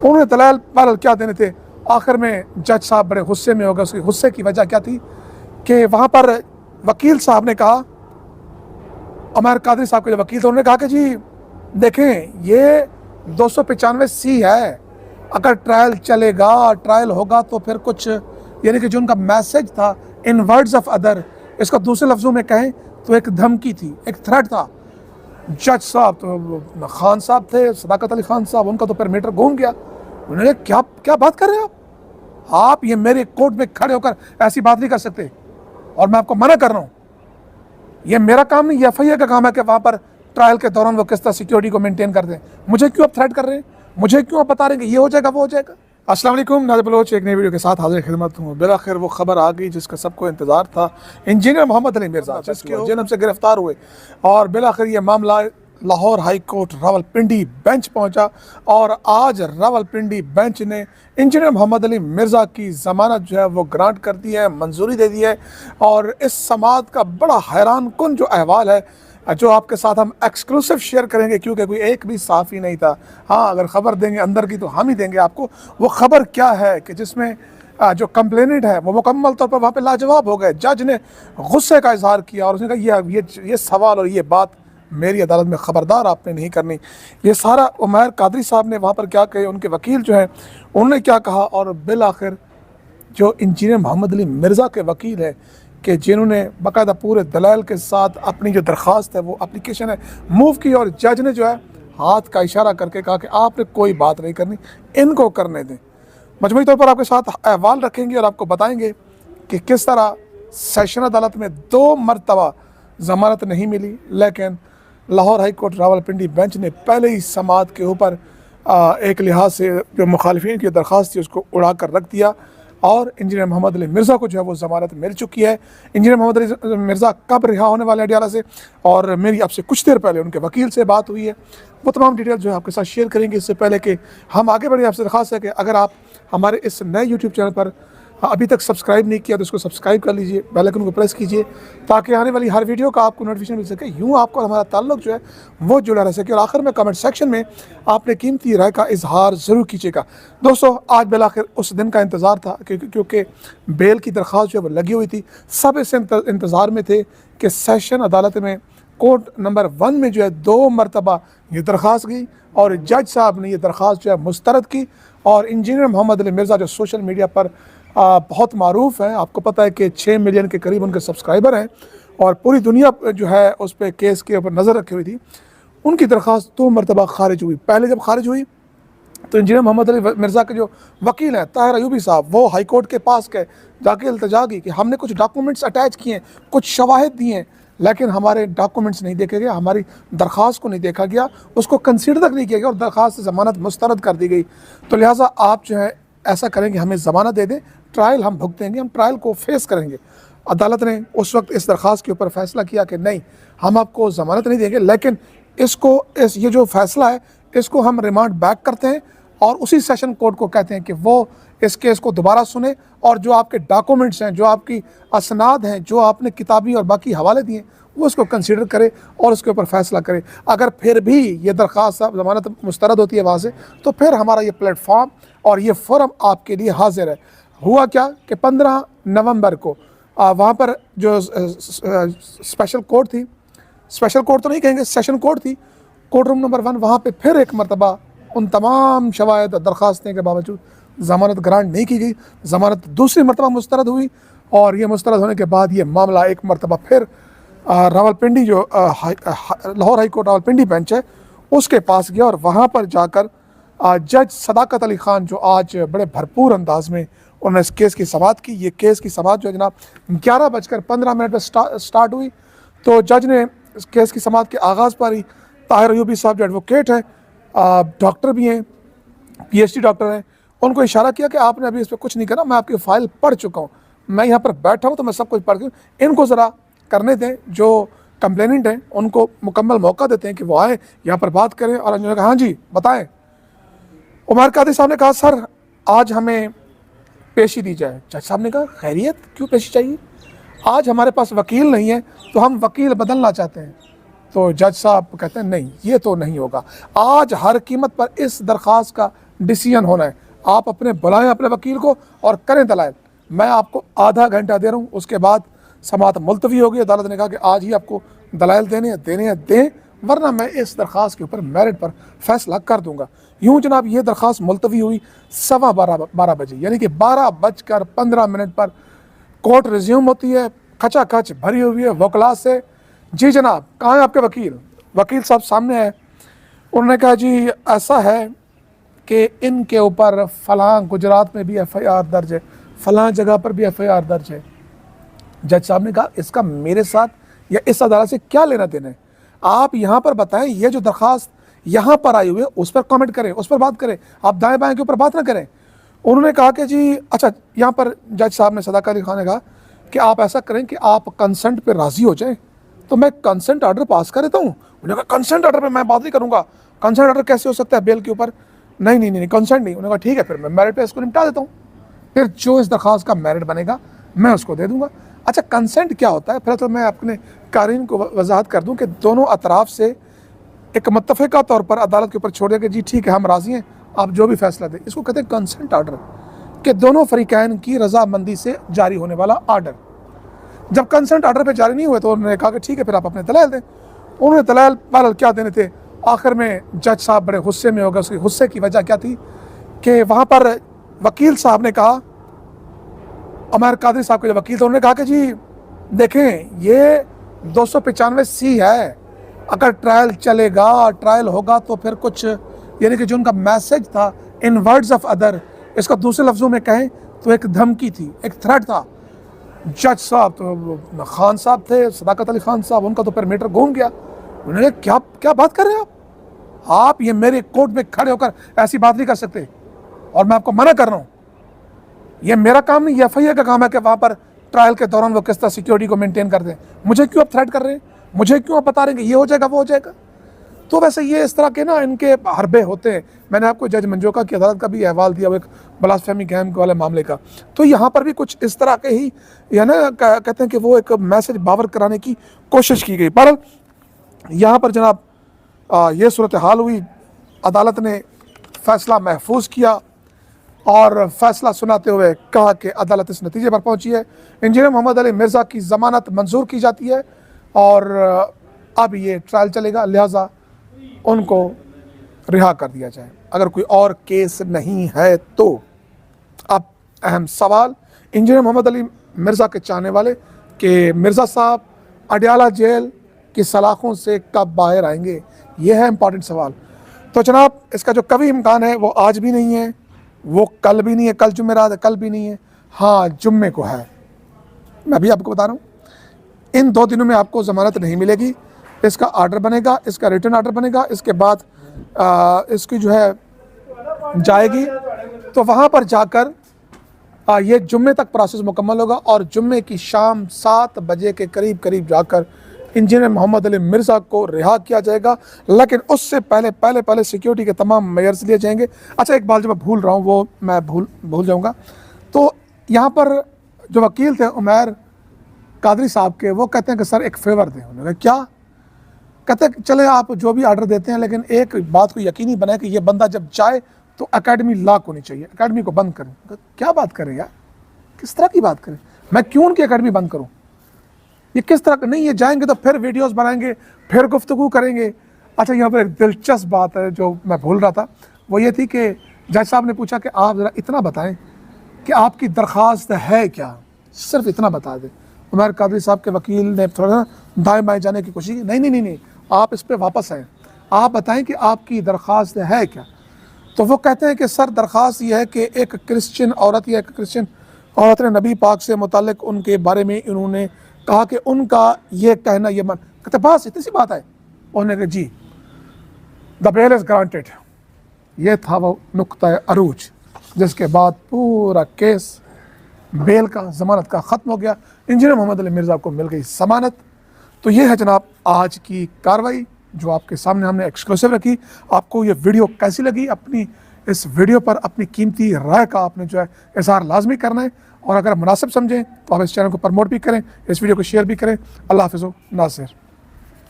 उन्होंने दलाल बहरहाल क्या देने थे। आखिर में जज साहब बड़े गुस्से में हो गए। उसके गुस्से की वजह क्या थी कि वहाँ पर वकील साहब ने कहा, उमर कादरी साहब के जो वकील थे, उन्होंने कहा कि जी देखें ये 295C है, अगर ट्रायल चलेगा, ट्रायल होगा तो फिर कुछ, यानी कि जो उनका मैसेज था इन वर्ड्स ऑफ अदर, इसका दूसरे लफ्ज़ों में कहें तो एक धमकी थी, एक थ्रेट था। जज साहब तो खान साहब थे, सदाकत अली खान साहब, उनका तो फिर मीटर घूम गया। उन्होंने क्या क्या बात कर रहे हैं आप ये मेरे कोर्ट में खड़े होकर ऐसी बात नहीं कर सकते, और मैं आपको मना कर रहा हूँ, ये मेरा काम नहीं, ये FIA का काम है कि वहाँ पर ट्रायल के दौरान वो किस तरह सिक्योरिटी को मेंटेन कर दें। मुझे क्यों आप थ्रेट कर रहे हैं, मुझे क्यों आप बता रहे हैं कि ये हो जाएगा वो हो जाएगा। अस्सलाम वालेकुम, नाज़िर बलोच एक नई वीडियो के साथ हाजिर खिदमत हूँ। बिलाखिर वो खबर आ गई जिसका सबको इंतज़ार था। इंजीनियर मोहम्मद अली मिर्ज़ा जिसके जेल से गिरफ्तार हुए, और बिलाखिर ये मामला Lahore high court Rawalpindi bench पहुंचा, और आज रावलपिंडी बेंच ने इंजीनियर मोहम्मद अली मिर्ज़ा की ज़मानत जो है वो ग्रांट कर दी है, मंजूरी दे दी है। और इस समाअत का बड़ा हैरान कुन जो अहवाल है, जो आपके साथ हम एक्सक्लूसिव शेयर करेंगे, क्योंकि कोई एक भी साफ़ी नहीं था। हाँ, अगर ख़बर देंगे अंदर की तो हम ही देंगे आपको। वो ख़बर क्या है कि जिसमें जो कंप्लेनेंट है वो मुकम्मल तौर पर वहाँ पे लाजवाब हो गए। जज ने गुस्से का इजहार किया और उसने कहा ये सवाल और ये बात मेरी अदालत में ख़बरदार आपने नहीं करनी। ये सारा उमर कादरी साहब ने वहाँ पर क्या कहे, उनके वकील जो हैं उन्होंने क्या कहा, और बिल आखिर जो इंजीनियर मोहम्मद अली मिर्ज़ा के वकील है कि जिन्होंने बाकायदा पूरे दलाल के साथ अपनी जो दरख्वास्त है वो एप्लीकेशन है मूव की, और जज ने जो है हाथ का इशारा करके कहा कि आपने कोई बात नहीं करनी, इनको करने दें। मजमूई तौर पर आपके साथ अहवाल रखेंगे और आपको बताएंगे कि किस तरह सेशन अदालत में 2 मरतबा ज़मानत नहीं मिली, लेकिन Lahore high court Rawalpindi bench ने पहले ही समाअत के ऊपर एक लिहाज से जो मुखालिफिन की दरख्वास्त थी उसको उड़ा कर रख दिया, और इंजीनियर मोहम्मद अली मिर्ज़ा को जो है वो ज़मानत मिल चुकी है। इंजीनियर मोहम्मद अली मिर्ज़ा कब रिहा होने वाले हैं अडयाला से, और मेरी आपसे कुछ देर पहले उनके वकील से बात हुई है, वो तमाम डिटेल जो है आपके साथ शेयर करेंगे। इससे पहले कि हम आगे बढ़ें, आपसे दरख्वास्त है कि अगर आप हमारे इस नए यूट्यूब चैनल पर अभी तक सब्सक्राइब नहीं किया तो इसको सब्सक्राइब कर लीजिए, बेल आइकन को प्रेस कीजिए, ताकि आने वाली हर वीडियो का आपको नोटिफिकेशन मिल सके। यूँ आपको हमारा ताल्लुक जो है वो जुड़ा रह सके। और आखिर में कमेंट सेक्शन में आपने कीमती राय का इजहार ज़रूर कीजिएगा। दोस्तों, आज बिलाखिर उस दिन का इंतज़ार था क्योंकि बेल की दरख्वास्त जो है वो लगी हुई थी। सब इस इंतज़ार में थे कि सेशन अदालत में कोर्ट नंबर 1 में जो है 2 मरतबा ये दरख्वास्त गई, और जज साहब ने ये दरख्वास्त जो है मुस्तरद की। और इंजीनियर मोहम्मद अली मिर्ज़ा जो सोशल मीडिया पर बहुत मारूफ हैं, आपको पता है कि 6 मिलियन के करीब उनके सब्सक्राइबर हैं, और पूरी दुनिया जो है उस पर केस के ऊपर नज़र रखी हुई थी। उनकी दरख्वास्त 2 मरतबा खारिज हुई। पहले जब खारिज हुई तो इंजीनियर मोहम्मद अली मिर्ज़ा के जो वकील हैं ताहिर अयूबी साहब, वो हाई कोर्ट के पास गए, जाके इल्तजा की कि हमने कुछ डॉक्यूमेंट्स अटैच किए हैं, कुछ शवाहिद दिए हैं, लेकिन हमारे डॉक्यूमेंट्स नहीं देखे गए, हमारी दरख्वास्त को नहीं देखा गया, उसको कंसीडर तक नहीं किया गया, और दरख्वास्त से ज़मानत मुस्तरद कर दी गई। तो लिहाजा आप जो है ऐसा करेंगे, हमें ज़मानत दे दें, ट्रायल हम भुगतेंगे, हम ट्रायल को फेस करेंगे। अदालत ने उस वक्त इस दरख्वास्त के ऊपर फैसला किया कि नहीं, हम आपको ज़मानत नहीं देंगे, लेकिन ये जो फैसला है इसको हम रिमांड बैक करते हैं, और उसी सेशन कोर्ट को कहते हैं कि वो इस केस को दोबारा सुने, और जो आपके डॉक्यूमेंट्स हैं, जो आपकी असनाद हैं, जो आपने किताबी और बाकी हवाले दिए, वो उसको कंसीडर करे और उसके ऊपर फैसला करे। अगर फिर भी ये दरख्वास्त ज़मानत मुस्तरद होती है वहाँ से, तो फिर हमारा ये प्लेटफॉर्म और ये फोरम आपके लिए हाजिर है। हुआ क्या कि 15 नवंबर को वहाँ पर जो स्पेशल कोर्ट थी, स्पेशल कोर्ट तो नहीं कहेंगे, सेशन कोर्ट थी, कोर्ट रूम नंबर 1, वहाँ पे फिर एक मरतबा उन तमाम शवायद दरख्वास्तें के बावजूद ज़मानत ग्रांट नहीं की गई। ज़मानत दूसरी मरतबा मुस्तरद हुई, और ये मुस्तरद होने के बाद ये मामला एक मरतबा फिर रावलपिंडी जो Lahore high court Rawalpindi bench है उसके पास गया, और वहाँ पर जाकर जज सदाकत अली खान जो आज बड़े भरपूर अंदाज में उन्होंने इस केस की समाअत की। ये केस की समाअत जो है जनाब 11:15 पर स्टार्ट हुई। तो जज ने इस केस की समाअत के आगाज़ पर ही ताहिर अयूबी साहब जो एडवोकेट हैं, डॉक्टर भी हैं, PhD डॉक्टर हैं, उनको इशारा किया कि आपने अभी इस पर कुछ नहीं करना, मैं आपकी फ़ाइल पढ़ चुका हूँ, मैं यहाँ पर बैठा हूँ तो मैं सब कुछ पढ़ के इनको ज़रा करने दें, जो कंप्लेनेंट हैं उनको मुकम्मल मौका देते हैं कि वो आए यहाँ पर बात करें। और उन्होंने कहा हाँ जी बताएं। उमर कादरी साहब ने कहा सर आज हमें पेशी दी जाए। जज साहब ने कहा खैरियत, क्यों पेशी चाहिए, आज हमारे पास वकील नहीं है तो हम वकील बदलना चाहते हैं। तो जज साहब कहते हैं नहीं, ये तो नहीं होगा, आज हर कीमत पर इस दरख्वास्त का डिसीजन होना है। आप अपने बुलाएं अपने वकील को और करें दलाइल। मैं आपको आधा घंटा दे रहा हूँ, उसके बाद समाअत मुलतवी होगी। अदालत ने कहा कि आज ही आपको दलाइल देने हैं दें, वरना मैं इस दरख्वास्त के ऊपर मेरिट पर फैसला कर दूंगा। यूँ जनाब ये दरख्वास्त मुलतवी हुई 12:15 बजे, यानी कि 12:15 पर कोर्ट रिज्यूम होती है, खचा खच भरी हुई है वकला से। जी जनाब, कहाँ है आपके वकील? वकील साहब सामने है। उन्होंने कहा जी ऐसा है कि इनके ऊपर फ़लाँ गुजरात में भी FIR दर्ज है, फ़लाँ जगह पर भी FIR दर्ज है। जज साहब ने कहा इसका मेरे साथ या इस अदालत से क्या लेना देना है? आप यहाँ पर बताएं, ये जो दरख्वास्त यहाँ पर आई हुई है उस पर कमेंट करें, उस पर बात करें, आप दाएं बाएं के ऊपर बात ना करें। उन्होंने कहा कि जी अच्छा, यहाँ पर जज साहब ने सदाकत अली खान ने कहा कि आप ऐसा करें कि आप कंसेंट पे राज़ी हो जाएं, तो मैं कंसेंट ऑर्डर पास कर देता हूँ। उन्होंने कहा कंसेंट ऑर्डर पे मैं बात नहीं करूँगा, कंसेंट ऑर्डर कैसे हो सकता है बेल के ऊपर? नहीं कंसेंट नहीं। उन्होंने कहा ठीक है, फिर मैं मेरिट पे इसको निपटा देता हूँ, फिर जो इस दरख्वास्त का मेरिट बनेगा मैं उसको दे दूँगा। अच्छा, कंसेंट क्या होता है? फिर तो मैं अपने कारीन को वजाहत कर दूँ कि दोनों अतराफ से एक मुत्तफ़िका तौर पर अदालत के ऊपर छोड़ दिया कि जी ठीक है हम राज़ी हैं, आप जो भी फैसला दें। इसको कहते हैं कंसेंट ऑर्डर, कि दोनों फ़रीक़ैन की रज़ामंदी से जारी होने वाला ऑर्डर। जब कंसेंट ऑर्डर पे जारी नहीं हुए तो उन्होंने कहा कि ठीक है फिर आप अपने दलाइल दें। उन्होंने दलाइल बहरहाल क्या देने थे, आखिर में जज साहब बड़े गुस्से में हो गए। उसके गुस्से की वजह क्या थी कि वहाँ पर वकील साहब ने कहा, उमर कादरी साहब के जो वकील थे उन्होंने कहा कि जी देखें ये 295C है, अगर ट्रायल चलेगा, ट्रायल होगा तो फिर कुछ, यानी कि जो उनका मैसेज था इन वर्ड्स ऑफ अदर, इसका दूसरे लफ्ज़ों में कहें तो एक धमकी थी, एक थ्रेट था। जज साहब तो खान साहब थे, सदाकत अली खान साहब, उनका तो फिर मीटर घूम गया। उन्होंने क्या क्या बात कर रहे हैं आप ये मेरे कोर्ट में खड़े होकर ऐसी बात नहीं कर सकते, और मैं आपको मना कर रहा हूँ, ये मेरा काम नहीं, ये FIR का काम है कि वहाँ पर ट्रायल के दौरान वो किस तरह सिक्योरिटी को मेंटेन कर दें। मुझे क्यों आप थ्रेट कर रहे हैं? मुझे क्यों आप बता रहे हैं कि ये हो जाएगा वो हो जाएगा? तो वैसे ये इस तरह के ना इनके हरबे होते हैं। मैंने आपको जज मंजूका की अदालत का भी अहवाल दिया, वो एक ब्लास्फेमी गैम वाले मामले का। तो यहाँ पर भी कुछ इस तरह के ही या ना कहते हैं कि वो एक मैसेज बावर कराने की कोशिश की गई। पर यहाँ पर जनाब ये सूरत हाल हुई, अदालत ने फ़ैसला महफूज किया और फैसला सुनाते हुए कहा कि अदालत इस नतीजे पर पहुंची है, इंजीनियर मोहम्मद अली मिर्ज़ा की ज़मानत मंजूर की जाती है और अब ये ट्रायल चलेगा, लिहाजा उनको रिहा कर दिया जाए अगर कोई और केस नहीं है तो। अब अहम सवाल इंजीनियर मोहम्मद अली मिर्ज़ा के चाहने वाले कि मिर्ज़ा साहब अडयाला जेल की सलाखों से कब बाहर आएंगे, ये है इम्पॉर्टेंट सवाल। तो जनाब इसका जो कभी इम्कान है वो आज भी नहीं है, वो कल भी नहीं है, कल जुमेरात है, कल भी नहीं है, हाँ जुम्मे को है। मैं भी आपको बता रहा हूँ इन 2 दिनों में आपको ज़मानत नहीं मिलेगी। इसका ऑर्डर बनेगा, इसका रिटर्न ऑर्डर बनेगा, इसके बाद इसकी जो है जाएगी, तो वहाँ पर जाकर ये जुम्मे तक प्रोसेस मुकम्मल होगा और जुम्मे की शाम 7 बजे के करीब जाकर इंजीनियर मोहम्मद अली मिर्ज़ा को रिहा किया जाएगा। लेकिन उससे पहले सिक्योरिटी के तमाम मेजर्स लिए जाएंगे। अच्छा, एक बात जो मैं भूल रहा हूँ वो मैं भूल जाऊँगा। तो यहाँ पर जो वकील थे उमर कादरी साहब के, वो कहते हैं कि सर एक फेवर दें। उन्होंने क्या कहते हैं, चले आप जो भी ऑर्डर देते हैं लेकिन एक बात को यकीनी बनाए कि ये बंदा जब जाए तो एकेडमी लॉक होनी चाहिए, एकेडमी को बंद करें। क्या बात करें यार, किस तरह की बात करें? मैं क्यों उनकी एकेडमी बंद करूँ? ये किस तरह का? नहीं, ये जाएंगे तो फिर वीडियोस बनाएंगे, फिर गुफ्तगू करेंगे। अच्छा, यहाँ पर एक दिलचस्प बात है जो मैं भूल रहा था, वो ये थी कि जज साहब ने पूछा कि आप ज़रा इतना बताएं कि आपकी दरख्वास्त है क्या, सिर्फ इतना बता दें। उमर कादरी साहब के वकील ने थोड़ा दाएँ बाएँ जाने की कोशिश की, नहीं, आप इस पर वापस आएँ, आप बताएं कि आपकी दरख्वास्त है क्या। तो वो कहते हैं कि सर दरख्वास्त ये है कि एक क्रिश्चियन औरत या एक क्रिश्चियन औरत ने नबी पाक से मुताल्लिक उनके बारे में इन्होंने कहा कि उनका ये कहना ये मन, कहते बस इतनी सी बात है। उन्होंने कहा जी द बेल इज़ ग्रांटेड। ये था वो नुक्ता अरूज जिसके बाद पूरा केस बेल का, ज़मानत का ख़त्म हो गया। इंजीनियर मोहम्मद अली मिर्ज़ा को मिल गई ज़मानत। तो ये है जनाब आज की कार्रवाई जो आपके सामने हमने एक्सक्लूसिव रखी। आपको ये वीडियो कैसी लगी? अपनी इस वीडियो पर अपनी कीमती राय का आपने जो है इज़हार लाजमी करना है, और अगर मुनासिब समझें तो आप इस चैनल को प्रमोट भी करें, इस वीडियो को शेयर भी करें। अल्लाह हाफ़िज़ नासिर।